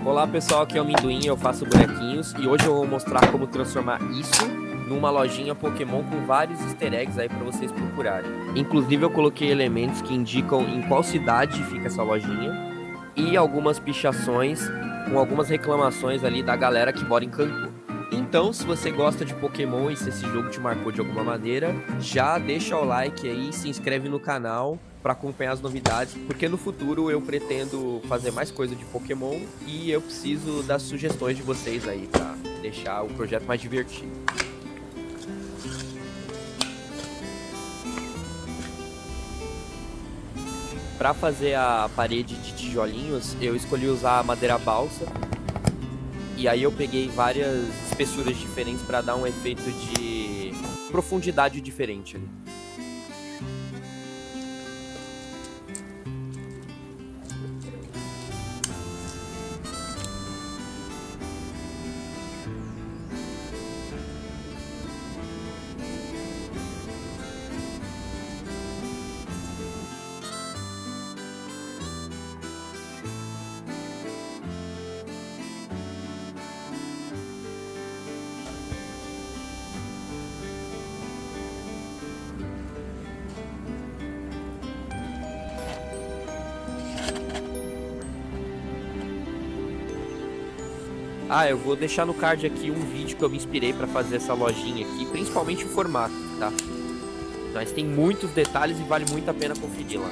Olá pessoal, aqui é o Minduim, eu faço bonequinhos e hoje eu vou mostrar como transformar isso numa lojinha Pokémon com vários easter eggs aí para vocês procurarem. Inclusive eu coloquei elementos que indicam em qual cidade fica essa lojinha e algumas pichações com algumas reclamações ali da galera que mora em Kanto. Então, se você gosta de Pokémon e se esse jogo te marcou de alguma maneira, já deixa o like aí, se inscreve no canal para acompanhar as novidades, porque no futuro eu pretendo fazer mais coisa de Pokémon e eu preciso das sugestões de vocês aí para deixar o projeto mais divertido. Para fazer a parede de tijolinhos, eu escolhi usar madeira balsa. E aí eu peguei várias espessuras diferentes para dar um efeito de profundidade diferente ali. Eu vou deixar no card aqui um vídeo que eu me inspirei para fazer essa lojinha aqui, principalmente o formato, tá? Mas tem muitos detalhes e vale muito a pena conferir lá.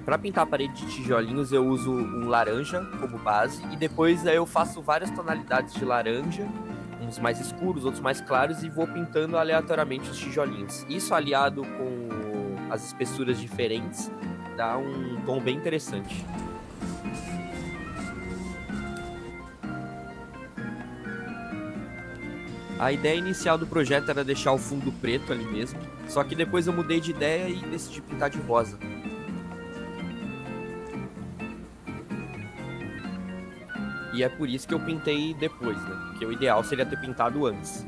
Para pintar a parede de tijolinhos, eu uso um laranja como base e depois eu faço várias tonalidades de laranja, uns mais escuros, outros mais claros, e vou pintando aleatoriamente os tijolinhos. Isso aliado com as espessuras diferentes dá um tom bem interessante. A ideia inicial do projeto era deixar o fundo preto ali mesmo, só que depois eu mudei de ideia e decidi pintar de rosa. E é por isso que eu pintei depois, né? Porque o ideal seria ter pintado antes.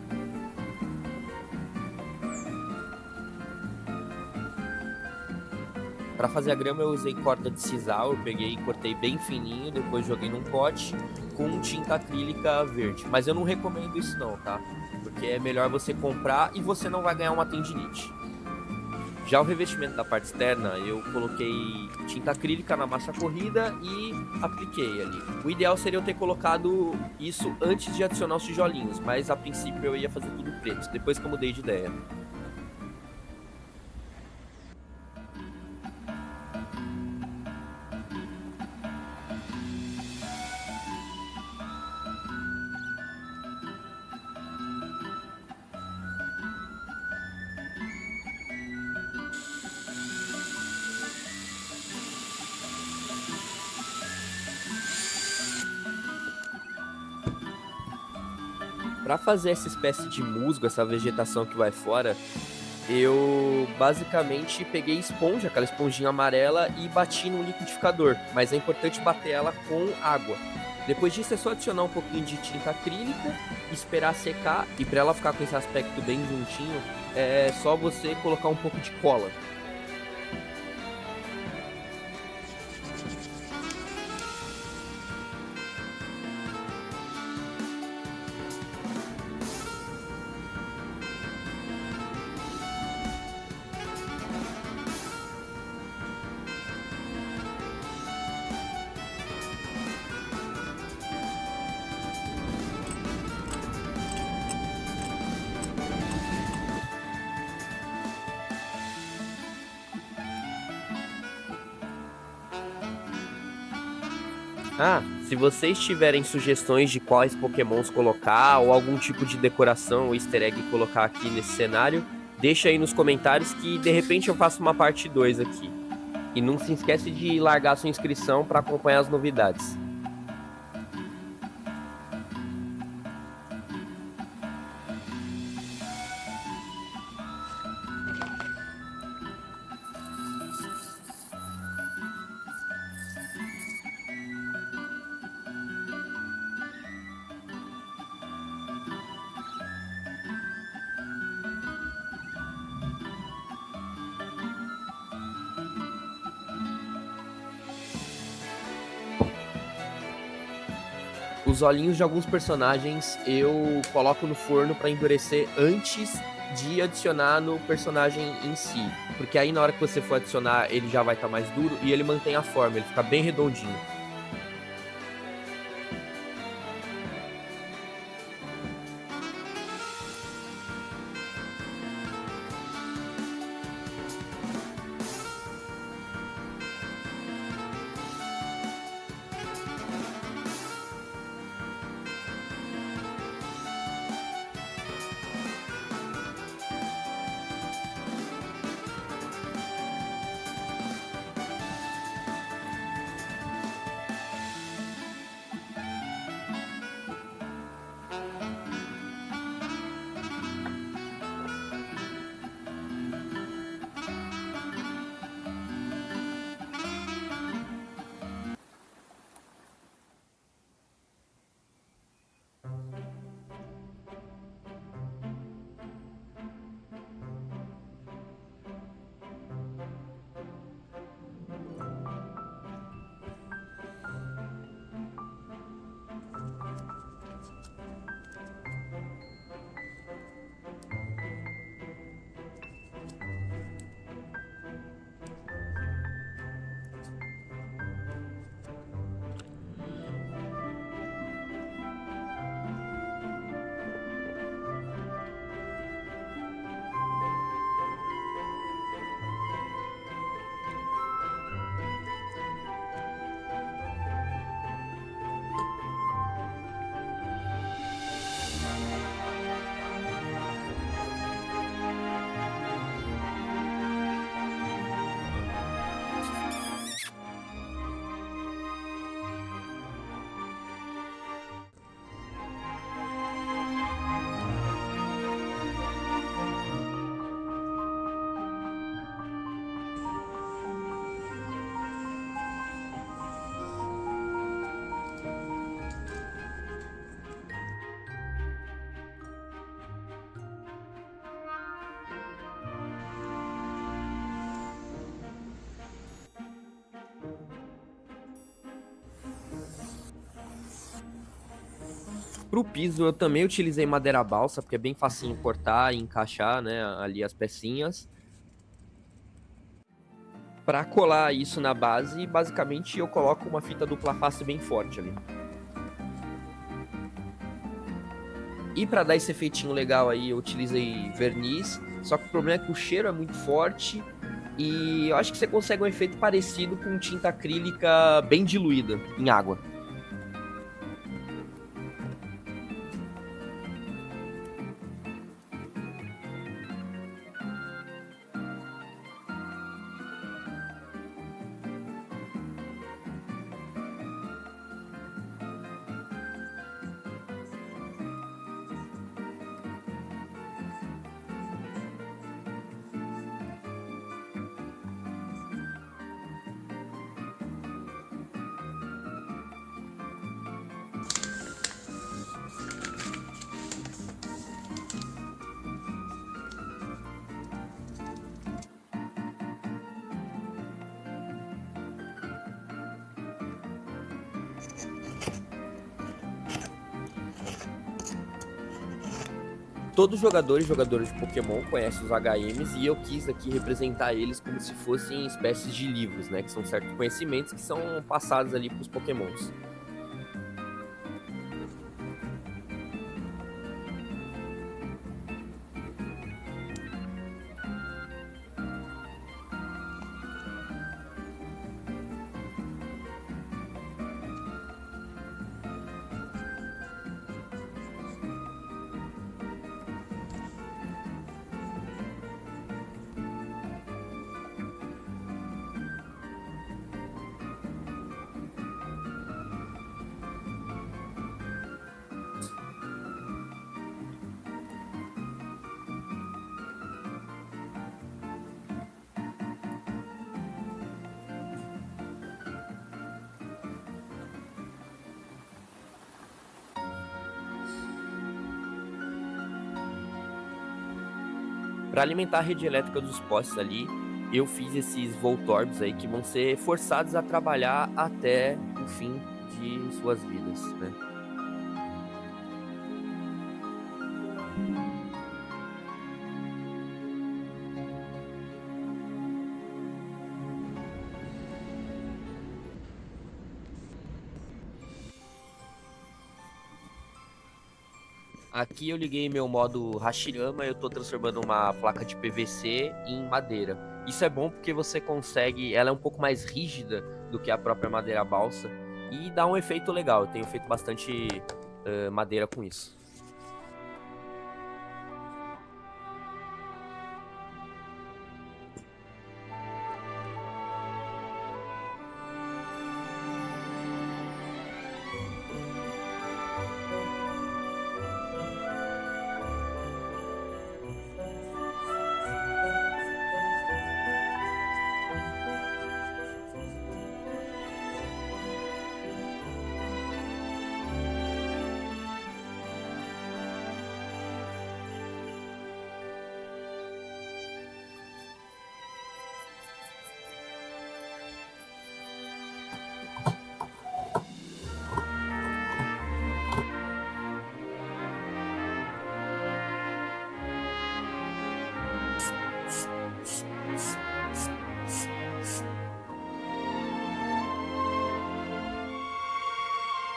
Para fazer a grama eu usei corda de sisal, eu peguei e cortei bem fininho, depois joguei num pote com tinta acrílica verde. Mas eu não recomendo isso não, tá? Porque é melhor você comprar e você não vai ganhar uma tendinite. Já o revestimento da parte externa, eu coloquei tinta acrílica na massa corrida e apliquei ali. O ideal seria eu ter colocado isso antes de adicionar os tijolinhos, mas a princípio eu ia fazer tudo preto, depois que eu mudei de ideia. Para fazer essa espécie de musgo, essa vegetação que vai fora, eu basicamente peguei esponja, aquela esponjinha amarela, e bati no liquidificador. Mas é importante bater ela com água. Depois disso é só adicionar um pouquinho de tinta acrílica, esperar secar, e para ela ficar com esse aspecto bem juntinho, é só você colocar um pouco de cola. Se vocês tiverem sugestões de quais pokémons colocar ou algum tipo de decoração ou easter egg colocar aqui nesse cenário, deixa aí nos comentários que de repente eu faço uma parte 2 aqui. E não se esquece de largar sua inscrição para acompanhar as novidades. Os olhinhos de alguns personagens eu coloco no forno para endurecer antes de adicionar no personagem em si. Porque aí na hora que você for adicionar, ele já vai estar mais duro e ele mantém a forma, ele fica bem redondinho. Pro piso eu também utilizei madeira balsa, porque é bem facinho cortar e encaixar, né, ali as pecinhas. Para colar isso na base, basicamente eu coloco uma fita dupla face bem forte ali. E para dar esse efeitinho legal aí, eu utilizei verniz, só que o problema é que o cheiro é muito forte e eu acho que você consegue um efeito parecido com tinta acrílica bem diluída em água. Todos os jogadores de Pokémon conhecem os HMs e eu quis aqui representar eles como se fossem espécies de livros, né? Que são certos conhecimentos que são passados ali para os Pokémons. Para alimentar a rede elétrica dos postes ali, eu fiz esses Voltorbs aí que vão ser forçados a trabalhar até o fim de suas vidas, né? Aqui eu liguei meu modo Hashirama, eu tô transformando uma placa de PVC em madeira. Isso é bom porque você consegue, ela é um pouco mais rígida do que a própria madeira balsa e dá um efeito legal. Eu tenho feito bastante madeira com isso.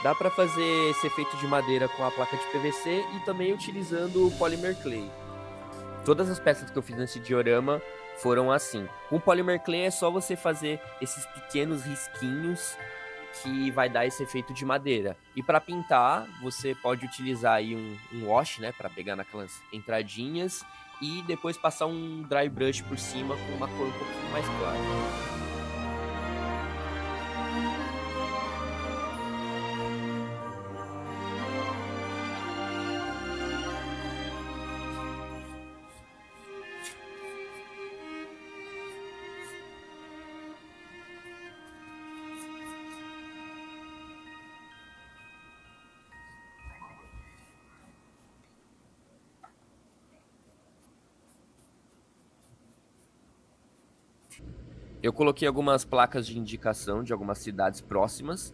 Dá para fazer esse efeito de madeira com a placa de PVC e também utilizando o Polymer Clay. Todas as peças que eu fiz nesse diorama foram assim. Com o Polymer Clay é só você fazer esses pequenos risquinhos que vai dar esse efeito de madeira. E para pintar, você pode utilizar aí um wash, né, para pegar naquelas entradinhas e depois passar um dry brush por cima com uma cor um pouquinho mais clara. Eu coloquei algumas placas de indicação de algumas cidades próximas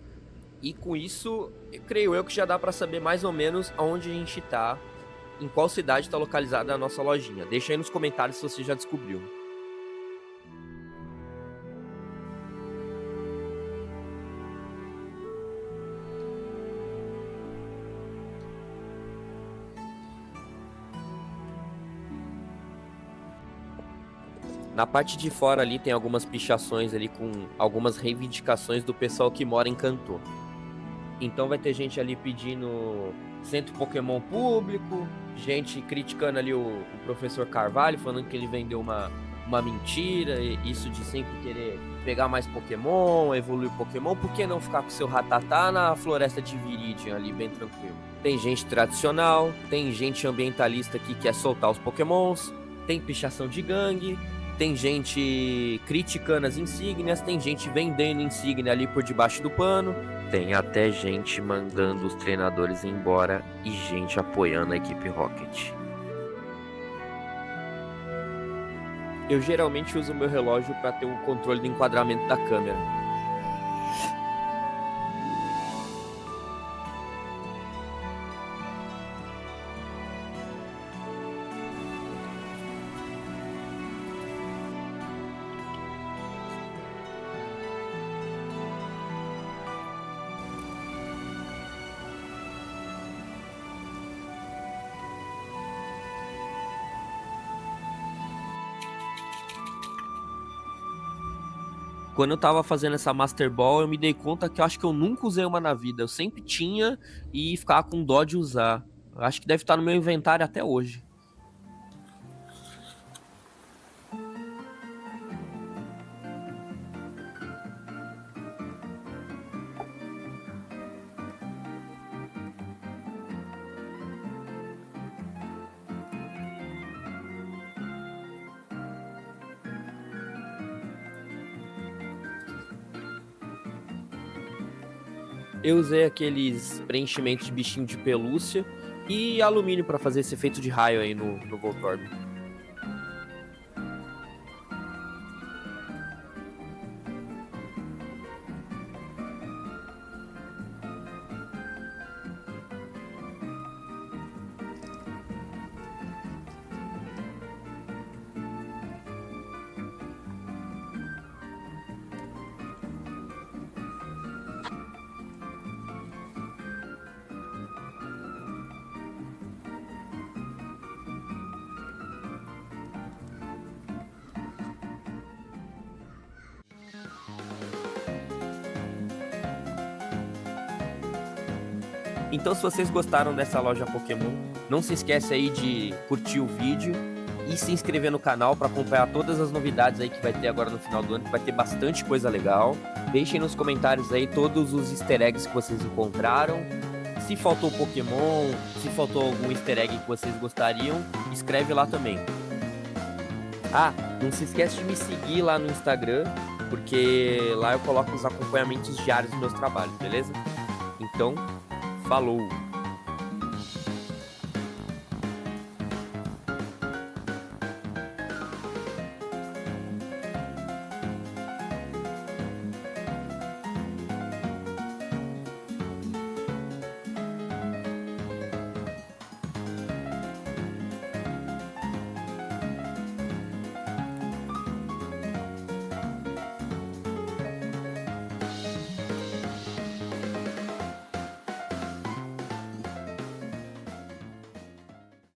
e com isso, eu creio eu que já dá para saber mais ou menos aonde a gente tá, em qual cidade está localizada a nossa lojinha. Deixa aí nos comentários se você já descobriu. Na parte de fora ali tem algumas pichações ali com algumas reivindicações do pessoal que mora em Kanto. Então vai ter gente ali pedindo centro Pokémon público, gente criticando ali o professor Carvalho, falando que ele vendeu uma mentira, isso de sempre querer pegar mais Pokémon, evoluir Pokémon, por que não ficar com seu Rattata na floresta de Viridian ali, bem tranquilo? Tem gente tradicional, tem gente ambientalista que quer soltar os Pokémons, tem pichação de gangue, tem gente criticando as insígnias, tem gente vendendo insígnia ali por debaixo do pano, tem até gente mandando os treinadores embora e gente apoiando a equipe Rocket. Eu geralmente uso o meu relógio para ter o controle do enquadramento da câmera. Quando eu tava fazendo essa Master Ball, eu me dei conta que eu acho que eu nunca usei uma na vida. Eu sempre tinha e ficava com dó de usar. Eu acho que deve estar no meu inventário até hoje. Eu usei aqueles preenchimentos de bichinho de pelúcia e alumínio para fazer esse efeito de raio aí no Voltorb. Então, se vocês gostaram dessa loja Pokémon, não se esquece aí de curtir o vídeo e se inscrever no canal para acompanhar todas as novidades aí que vai ter agora no final do ano, que vai ter bastante coisa legal. Deixem nos comentários aí todos os easter eggs que vocês encontraram. Se faltou Pokémon, se faltou algum easter egg que vocês gostariam, escreve lá também. Ah, não se esquece de me seguir lá no Instagram, porque lá eu coloco os acompanhamentos diários dos meus trabalhos, beleza? Então, falou!